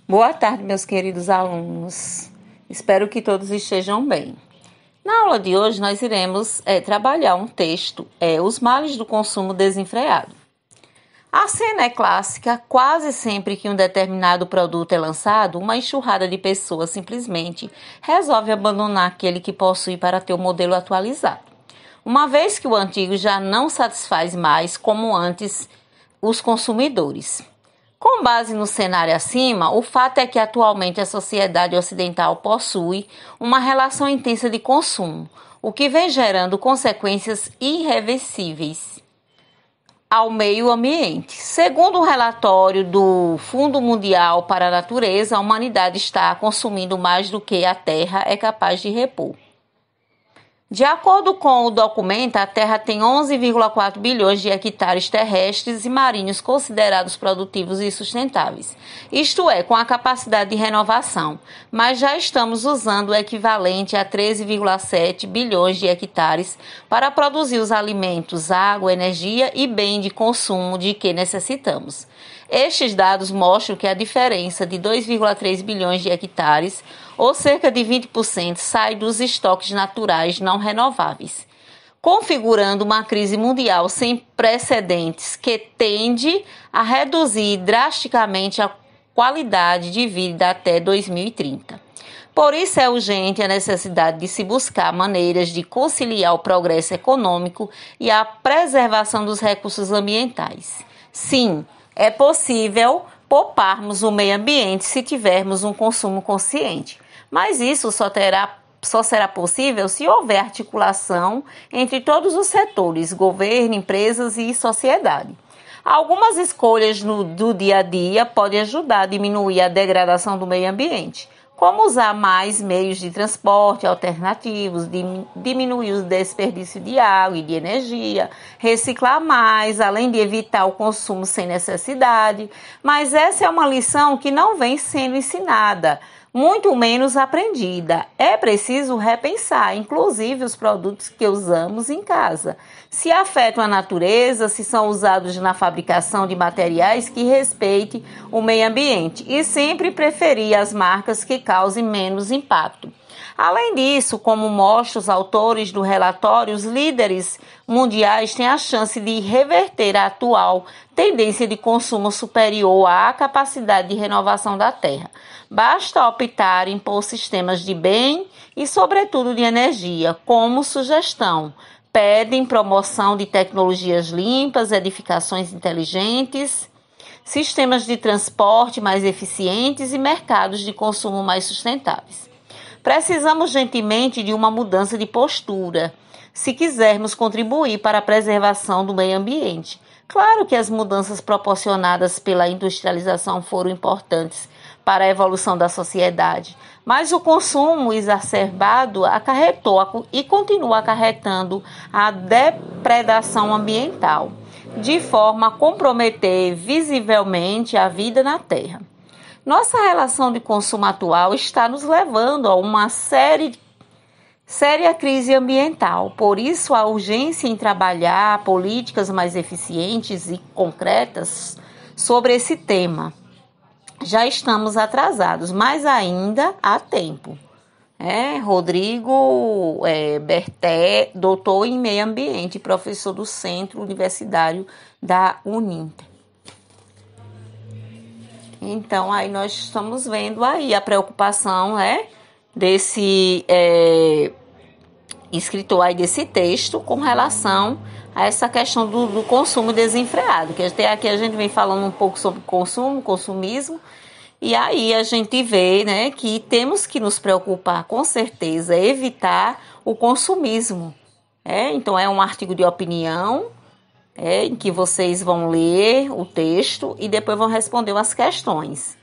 Boa tarde, meus queridos alunos. Espero que todos estejam bem. Na aula de hoje, nós iremos trabalhar um texto, Os Males do Consumo Desenfreado. A cena é clássica, quase sempre que um determinado produto é lançado, uma enxurrada de pessoas simplesmente resolve abandonar aquele que possui para ter o modelo atualizado. Uma vez que o antigo já não satisfaz mais como antes os consumidores. Com base no cenário acima, o fato é que atualmente a sociedade ocidental possui uma relação intensa de consumo, o que vem gerando consequências irreversíveis ao meio ambiente. Segundo um relatório do Fundo Mundial para a Natureza, a humanidade está consumindo mais do que a Terra é capaz de repor. De acordo com o documento, a Terra tem 11,4 bilhões de hectares terrestres e marinhos considerados produtivos e sustentáveis, isto é, com a capacidade de renovação, mas já estamos usando o equivalente a 13,7 bilhões de hectares para produzir os alimentos, água, energia e bem de consumo de que necessitamos. Estes dados mostram que a diferença de 2,3 bilhões de hectares, ou cerca de 20%, sai dos estoques naturais não renováveis, configurando uma crise mundial sem precedentes que tende a reduzir drasticamente a qualidade de vida até 2030. Por isso é urgente a necessidade de se buscar maneiras de conciliar o progresso econômico e a preservação dos recursos ambientais. Sim, é possível pouparmos o meio ambiente se tivermos um consumo consciente, mas isso só será possível se houver articulação entre todos os setores, governo, empresas e sociedade. Algumas escolhas do dia a dia podem ajudar a diminuir a degradação do meio ambiente, como usar mais meios de transporte alternativos, diminuir o desperdício de água e de energia, reciclar mais, além de evitar o consumo sem necessidade. Mas essa é uma lição que não vem sendo ensinada, muito menos aprendida. É preciso repensar, inclusive, os produtos que usamos em casa. Se afetam a natureza, se são usados na fabricação de materiais que respeitem o meio ambiente e sempre preferir as marcas que causem menos impacto. Além disso, como mostram os autores do relatório, os líderes mundiais têm a chance de reverter a atual tendência de consumo superior à capacidade de renovação da Terra. Basta optarem por sistemas de bem e, sobretudo, de energia, como sugestão. Pedem promoção de tecnologias limpas, edificações inteligentes, sistemas de transporte mais eficientes e mercados de consumo mais sustentáveis. Precisamos urgentemente de uma mudança de postura, se quisermos contribuir para a preservação do meio ambiente. Claro que as mudanças proporcionadas pela industrialização foram importantes para a evolução da sociedade, mas o consumo exacerbado acarretou e continua acarretando a depredação ambiental, de forma a comprometer visivelmente a vida na Terra. Nossa relação de consumo atual está nos levando a uma séria crise ambiental. Por isso, a urgência em trabalhar políticas mais eficientes e concretas sobre esse tema. Já estamos atrasados, mas ainda há tempo. Rodrigo Berté, doutor em meio ambiente, professor do Centro Universitário da Uninter. Então, aí nós estamos vendo aí a preocupação, desse escritor aí desse texto com relação a essa questão do consumo desenfreado, que até aqui a gente vem falando um pouco sobre consumismo, e aí a gente vê, que temos que nos preocupar, com certeza, evitar o consumismo. Então, é um artigo de opinião, em que vocês vão ler o texto e depois vão responder umas questões.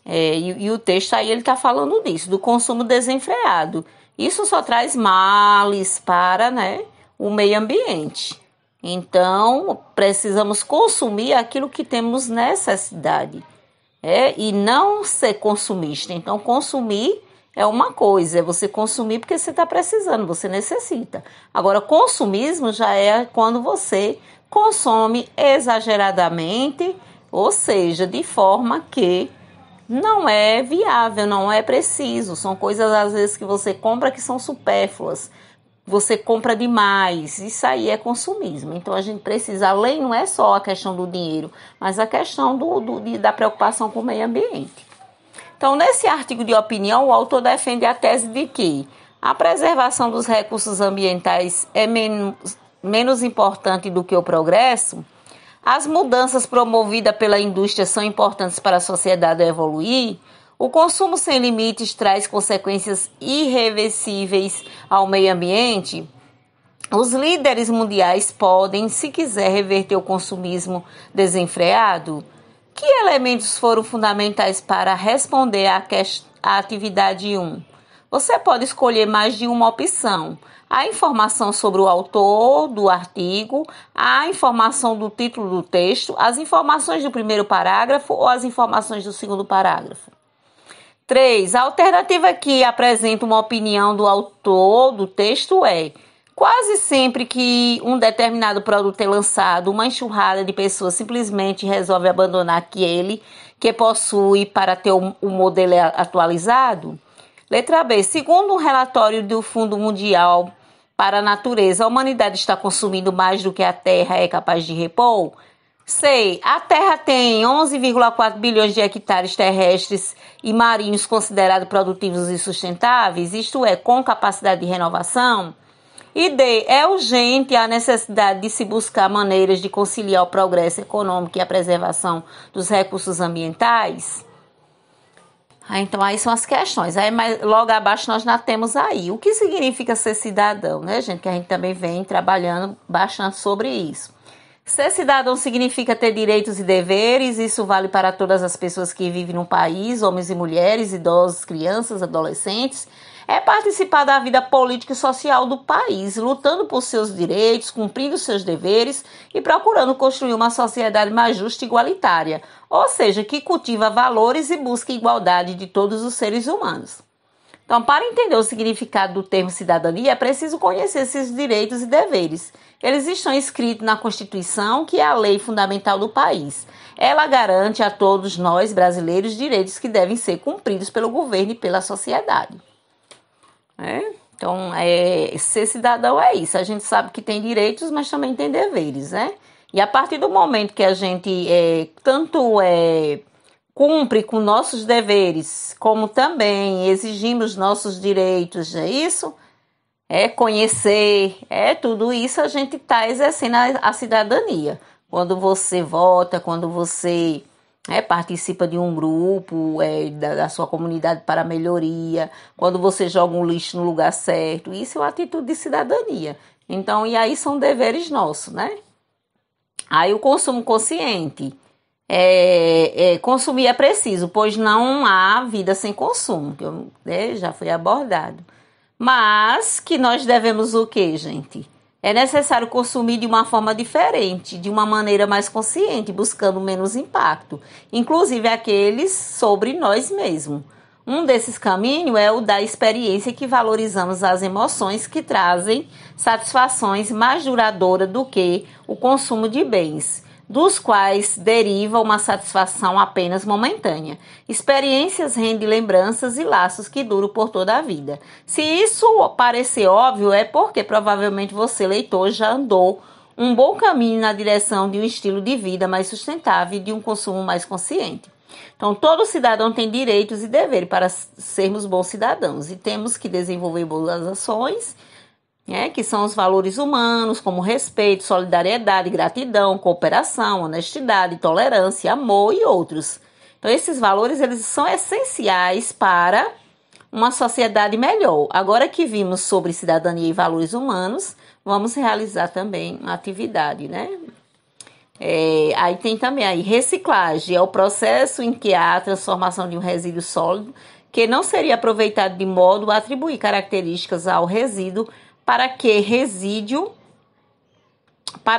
E o texto aí ele está falando disso, do consumo desenfreado. Isso só traz males para, o meio ambiente. Então, precisamos consumir aquilo que temos necessidade. E não ser consumista. Então, consumir é uma coisa, é você consumir porque você está precisando, você necessita. Agora, consumismo já é quando você consome exageradamente, ou seja, de forma que não é viável, não é preciso. São coisas, às vezes, que você compra que são supérfluas. Você compra demais. Isso aí é consumismo. Então, a gente precisa, além, não é só a questão do dinheiro, mas a questão da preocupação com o meio ambiente. Então, nesse artigo de opinião, o autor defende a tese de que a preservação dos recursos ambientais é menos importante do que o progresso. As mudanças promovidas pela indústria são importantes para a sociedade evoluir. O consumo sem limites traz consequências irreversíveis ao meio ambiente. Os líderes mundiais podem, se quiser, reverter o consumismo desenfreado. Que elementos foram fundamentais para responder à atividade 1? Você pode escolher mais de uma opção. A informação sobre o autor do artigo, a informação do título do texto, as informações do primeiro parágrafo ou as informações do segundo parágrafo. 3. A alternativa que apresenta uma opinião do autor do texto é: quase sempre que um determinado produto é lançado, uma enxurrada de pessoas simplesmente resolve abandonar aquele que possui para ter o modelo atualizado. Letra B. Segundo um relatório do Fundo Mundial para a Natureza, a humanidade está consumindo mais do que a Terra é capaz de repor. C. A Terra tem 11,4 bilhões de hectares terrestres e marinhos considerados produtivos e sustentáveis, isto é, com capacidade de renovação. E D. É urgente a necessidade de se buscar maneiras de conciliar o progresso econômico e a preservação dos recursos ambientais. Então, aí são as questões. Aí, logo abaixo nós já temos aí. O que significa ser cidadão, né, gente? Que a gente também vem trabalhando bastante sobre isso. Ser cidadão significa ter direitos e deveres. Isso vale para todas as pessoas que vivem no país, homens e mulheres, idosos, crianças, adolescentes. É participar da vida política e social do país, lutando por seus direitos, cumprindo seus deveres e procurando construir uma sociedade mais justa e igualitária, ou seja, que cultiva valores e busca igualdade de todos os seres humanos. Então, para entender o significado do termo cidadania, é preciso conhecer esses direitos e deveres. Eles estão escritos na Constituição, que é a lei fundamental do país. Ela garante a todos nós, brasileiros, direitos que devem ser cumpridos pelo governo e pela sociedade. Então, ser cidadão é isso. A gente sabe que tem direitos, mas também tem deveres, né? E a partir do momento que a gente cumpre com nossos deveres, como também exigimos nossos direitos, é isso? Conhecer, tudo isso a gente está exercendo a cidadania. Quando você vota, quando você participa de um grupo da sua comunidade para melhoria, quando você joga um lixo no lugar certo, isso é uma atitude de cidadania. Então, e aí são deveres nossos, né? Aí o consumo consciente. Consumir é preciso, pois não há vida sem consumo, que já foi abordado. Mas que nós devemos o quê, gente? É necessário consumir de uma forma diferente, de uma maneira mais consciente, buscando menos impacto, inclusive aqueles sobre nós mesmos. Um desses caminhos é o da experiência, que valorizamos as emoções que trazem satisfações mais duradouras do que o consumo de bens, dos quais deriva uma satisfação apenas momentânea. Experiências rendem lembranças e laços que duram por toda a vida. Se isso parecer óbvio, é porque provavelmente você, leitor, já andou um bom caminho na direção de um estilo de vida mais sustentável e de um consumo mais consciente. Então, todo cidadão tem direitos e deveres para sermos bons cidadãos, e temos que desenvolver boas ações, que são os valores humanos, como respeito, solidariedade, gratidão, cooperação, honestidade, tolerância, amor e outros. Então, esses valores, eles são essenciais para uma sociedade melhor. Agora que vimos sobre cidadania e valores humanos, vamos realizar também uma atividade, Aí tem também aí reciclagem, é o processo em que há a transformação de um resíduo sólido que não seria aproveitado de modo a atribuir características ao resíduo para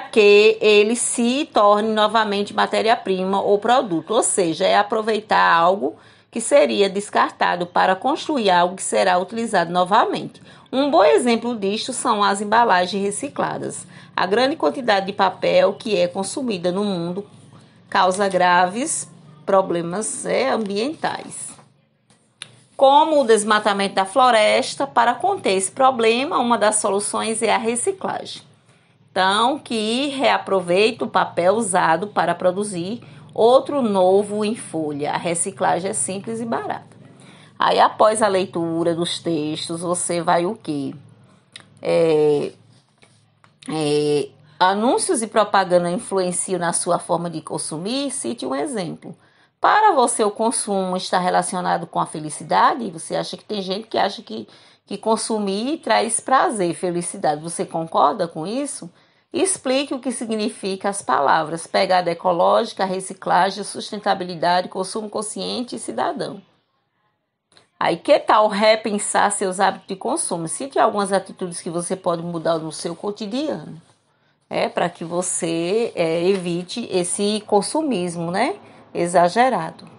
que ele se torne novamente matéria-prima ou produto, ou seja, é aproveitar algo que seria descartado para construir algo que será utilizado novamente. Um bom exemplo disto são as embalagens recicladas. A grande quantidade de papel que é consumida no mundo causa graves problemas ambientais. Como o desmatamento da floresta, para conter esse problema, uma das soluções é a reciclagem. Então, que reaproveita o papel usado para produzir outro novo em folha. A reciclagem é simples e barata. Aí, após a leitura dos textos, você vai o quê? Anúncios e propaganda influenciam na sua forma de consumir? Cite um exemplo. Para você, o consumo está relacionado com a felicidade? Você acha que tem gente que acha que consumir traz prazer, felicidade. Você concorda com isso? Explique o que significa as palavras: pegada ecológica, reciclagem, sustentabilidade, consumo consciente e cidadão. Aí, que tal repensar seus hábitos de consumo? Cite algumas atitudes que você pode mudar no seu cotidiano, para que você evite esse consumismo, exagerado.